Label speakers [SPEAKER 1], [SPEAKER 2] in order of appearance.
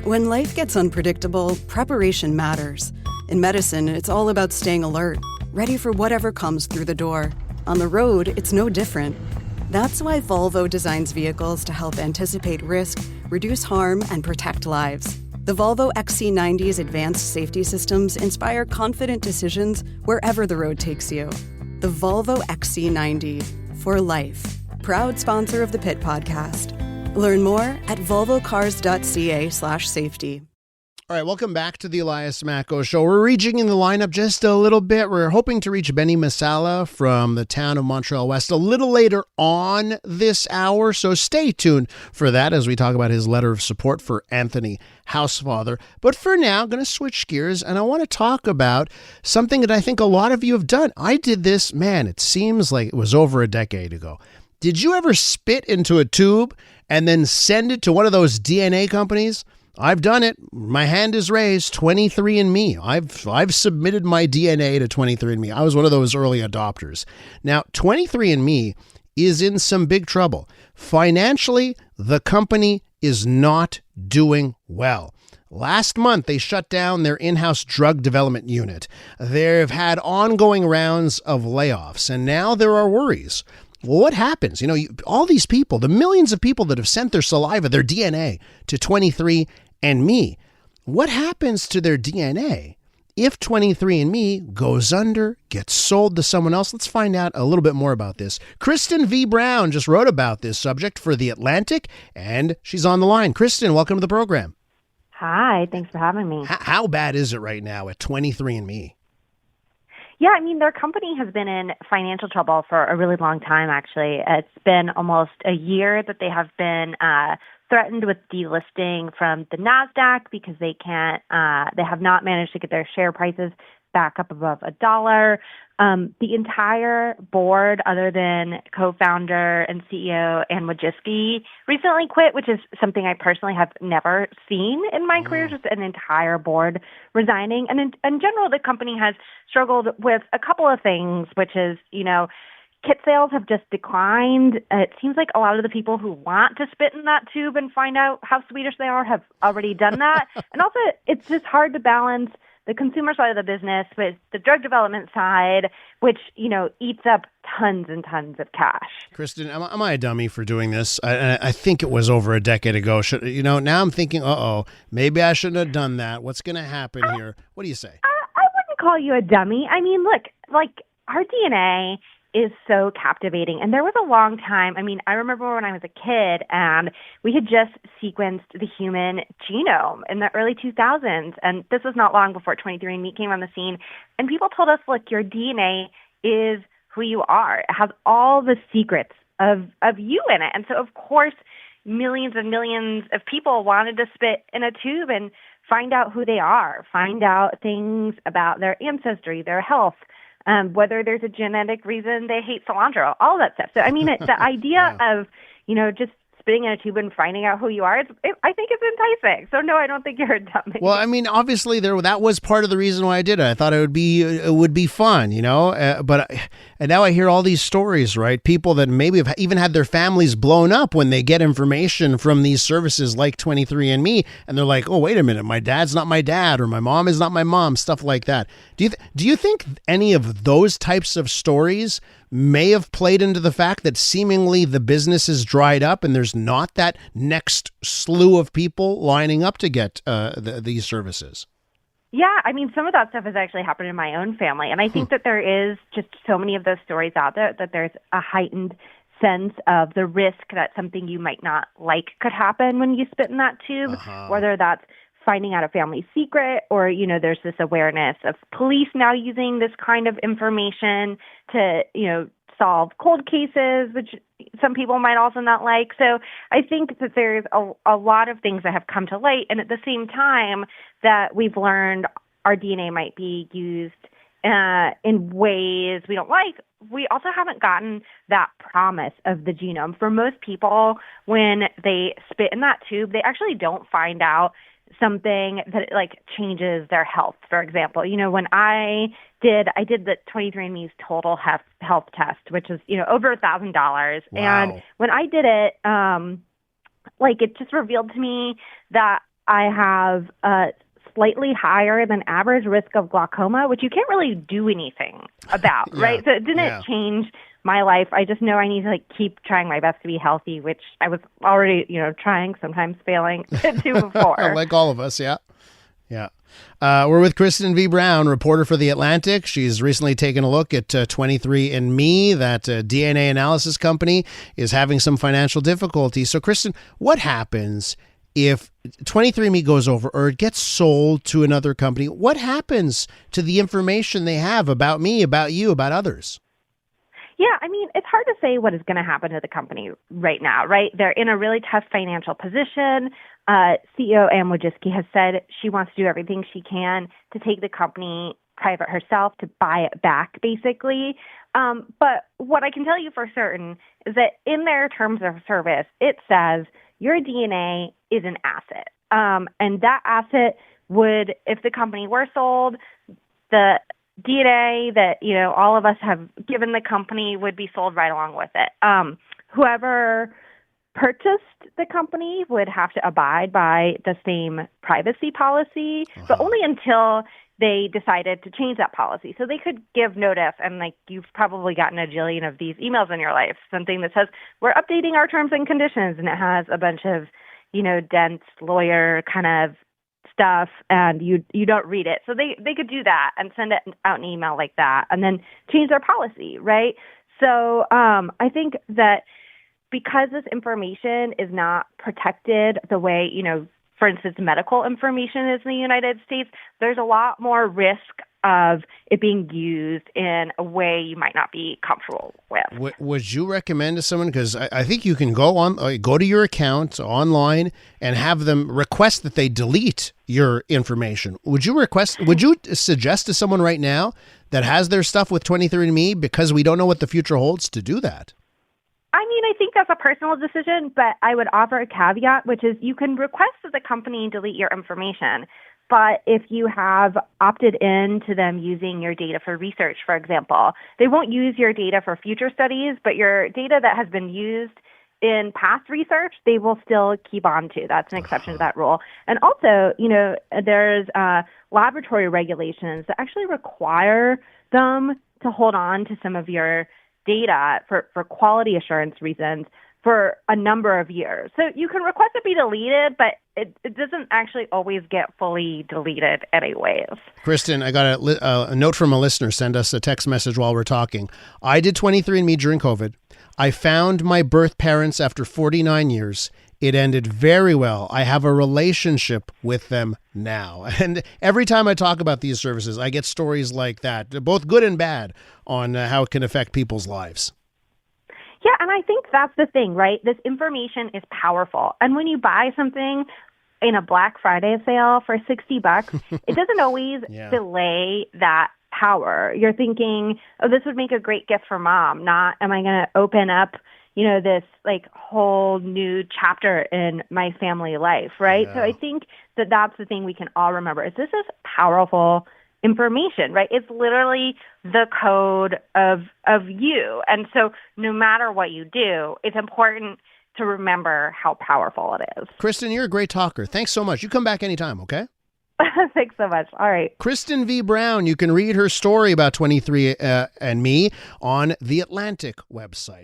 [SPEAKER 1] When life gets unpredictable, preparation matters. In medicine, it's all about staying alert, ready for whatever comes through the door. On the road, it's no different. That's why Volvo designs vehicles to help anticipate risk, reduce harm, and protect lives. The Volvo XC90's advanced safety systems inspire confident decisions wherever the road takes you. The Volvo XC90, for life. Proud sponsor of the Pit Podcast. Learn more at volvocars.ca/safety.
[SPEAKER 2] All right, welcome back to the Elias Macko Show. We're reaching in the lineup just a little bit. We're hoping to reach Benny Masala from the town of Montreal West a little later on this hour, so stay tuned for that as we talk about his letter of support for Anthony Housefather. But for now, I'm going to switch gears, and I want to talk about something that I think a lot of you have done. I did this, it seems like it was over a decade ago. Did you ever spit into a tube and then send it to one of those DNA companies? I've done it. My hand is raised. 23andMe. I've submitted my DNA to 23andMe. I was one of those early adopters. Now, 23andMe is in some big trouble. Financially, the company is not doing well. Last month, they shut down their in-house drug development unit. They've had ongoing rounds of layoffs, and now there are worries. Well, what happens? All these people, the millions of people that have sent their saliva, their DNA to 23andMe, what happens to their DNA if 23andMe goes under, gets sold to someone else? Let's find out a little bit more about this. Kristen V. Brown just wrote about this subject for The Atlantic, and she's on the line. Kristen, welcome to the program.
[SPEAKER 3] Hi, thanks for having me.
[SPEAKER 2] How bad is it right now at 23andMe?
[SPEAKER 3] Yeah, their company has been in financial trouble for a really long time, actually. It's been almost a year that they have been threatened with delisting from the NASDAQ because they have not managed to get their share prices back up above $1. The entire board, other than co-founder and CEO Anne Wojcicki, recently quit, which is something I personally have never seen in my career, just an entire board resigning. And in general, the company has struggled with a couple of things, which is, kit sales have just declined. It seems like a lot of the people who want to spit in that tube and find out how Swedish they are have already done that. And also, it's just hard to balance the consumer side of the business with the drug development side, which, eats up tons and tons of cash.
[SPEAKER 2] Kristen, am I a dummy for doing this? I think it was over a decade ago. Now I'm thinking, maybe I shouldn't have done that. What's going to happen here? What do you say?
[SPEAKER 3] I wouldn't call you a dummy. Look, our DNA is so captivating. And there was a long time, I remember when I was a kid and we had just sequenced the human genome in the early 2000s. And this was not long before 23andMe came on the scene. And people told us, look, your DNA is who you are. It has all the secrets of you in it. And so, of course, millions and millions of people wanted to spit in a tube and find out who they are, find out things about their ancestry, their health, whether there's a genetic reason they hate cilantro, all that stuff. So, the idea of, just spitting in a tube and finding out who you are, I think it's enticing. So, no, I don't think you're a dummy.
[SPEAKER 2] Well, obviously, that was part of the reason why I did it. I thought it would be fun, and now I hear all these stories, right? People that maybe have even had their families blown up when they get information from these services like 23andMe, and they're like, oh, wait a minute, my dad's not my dad, or my mom is not my mom, stuff like that. Do you think any of those types of stories may have played into the fact that seemingly the business is dried up and there's not that next slew of people lining up to get these services?
[SPEAKER 3] Yeah, some of that stuff has actually happened in my own family. And I think that there is just so many of those stories out there that there's a heightened sense of the risk that something you might not like could happen when you spit in that tube, whether that's finding out a family secret or, there's this awareness of police now using this kind of information to, solve cold cases, which some people might also not like. So I think that there's a lot of things that have come to light. And at the same time that we've learned our DNA might be used in ways we don't like, we also haven't gotten that promise of the genome. For most people, when they spit in that tube, they actually don't find out something that changes their health. For example, when I did the 23andMe's total health test, which is, over $1,000.
[SPEAKER 2] Wow.
[SPEAKER 3] And when I did it, it just revealed to me that I have a slightly higher than average risk of glaucoma, which you can't really do anything about, right? So it didn't change my life. I just know I need to keep trying my best to be healthy, which I was already, trying, sometimes failing to do before.
[SPEAKER 2] Like all of us, yeah. Yeah. We're with Kristen V. Brown, reporter for The Atlantic. She's recently taken a look at 23andMe. That DNA analysis company is having some financial difficulties. So, Kristen, what happens if 23andMe goes over or it gets sold to another company? What happens to the information they have about me, about you, about others?
[SPEAKER 3] Yeah, I mean, it's hard to say what is going to happen to the company right now, right? They're in a really tough financial position. CEO Anne Wojcicki has said she wants to do everything she can to take the company private herself, to buy it back, basically. But what I can tell you for certain is that in their terms of service, it says your DNA is an asset. And that asset would, if the company were sold, the DNA that, all of us have given the company would be sold right along with it. Whoever purchased the company would have to abide by the same privacy policy, but only until they decided to change that policy. So they could give notice, and you've probably gotten a jillion of these emails in your life, something that says, we're updating our terms and conditions, and it has a bunch of, dense lawyer kind of stuff, and you don't read it. So they could do that and send it out an email like that and then change their policy, right? So I think that because this information is not protected the way, for instance, medical information is in the United States, there's a lot more risk of it being used in a way you might not be comfortable with.
[SPEAKER 2] Would you recommend to someone, because I think you can go to your account online and have them request that they delete your information. Would you suggest to someone right now that has their stuff with 23andMe, because we don't know what the future holds, to do that?
[SPEAKER 3] I mean, I think that's a personal decision, but I would offer a caveat, which is you can request that the company delete your information. But if you have opted in to them using your data for research, for example, they won't use your data for future studies, but your data that has been used in past research, they will still keep on to. That's an exception to that rule. And also, there's laboratory regulations that actually require them to hold on to some of your data for quality assurance reasons for a number of years. So you can request it be deleted, but it doesn't actually always get fully deleted anyways.
[SPEAKER 2] Kristen, I got a note from a listener. Send us a text message while we're talking. I did 23andMe during COVID. I found my birth parents after 49 years. It ended very well. I have a relationship with them now. And every time I talk about these services, I get stories like that, both good and bad, on how it can affect people's lives.
[SPEAKER 3] Yeah, and I think that's the thing, right? This information is powerful. And when you buy something in a Black Friday sale for $60, it doesn't always delay that power. You're thinking, oh, this would make a great gift for mom, not am I going to open up, this whole new chapter in my family life, right? Yeah. So I think that that's the thing we can all remember is this is powerful information, right? It's literally the code of you. And so no matter what you do, it's important to remember how powerful it is.
[SPEAKER 2] Kristen, you're a great talker. Thanks so much. You come back anytime, okay?
[SPEAKER 3] Thanks so much. All right.
[SPEAKER 2] Kristen V. Brown, you can read her story about 23andMe on the Atlantic website.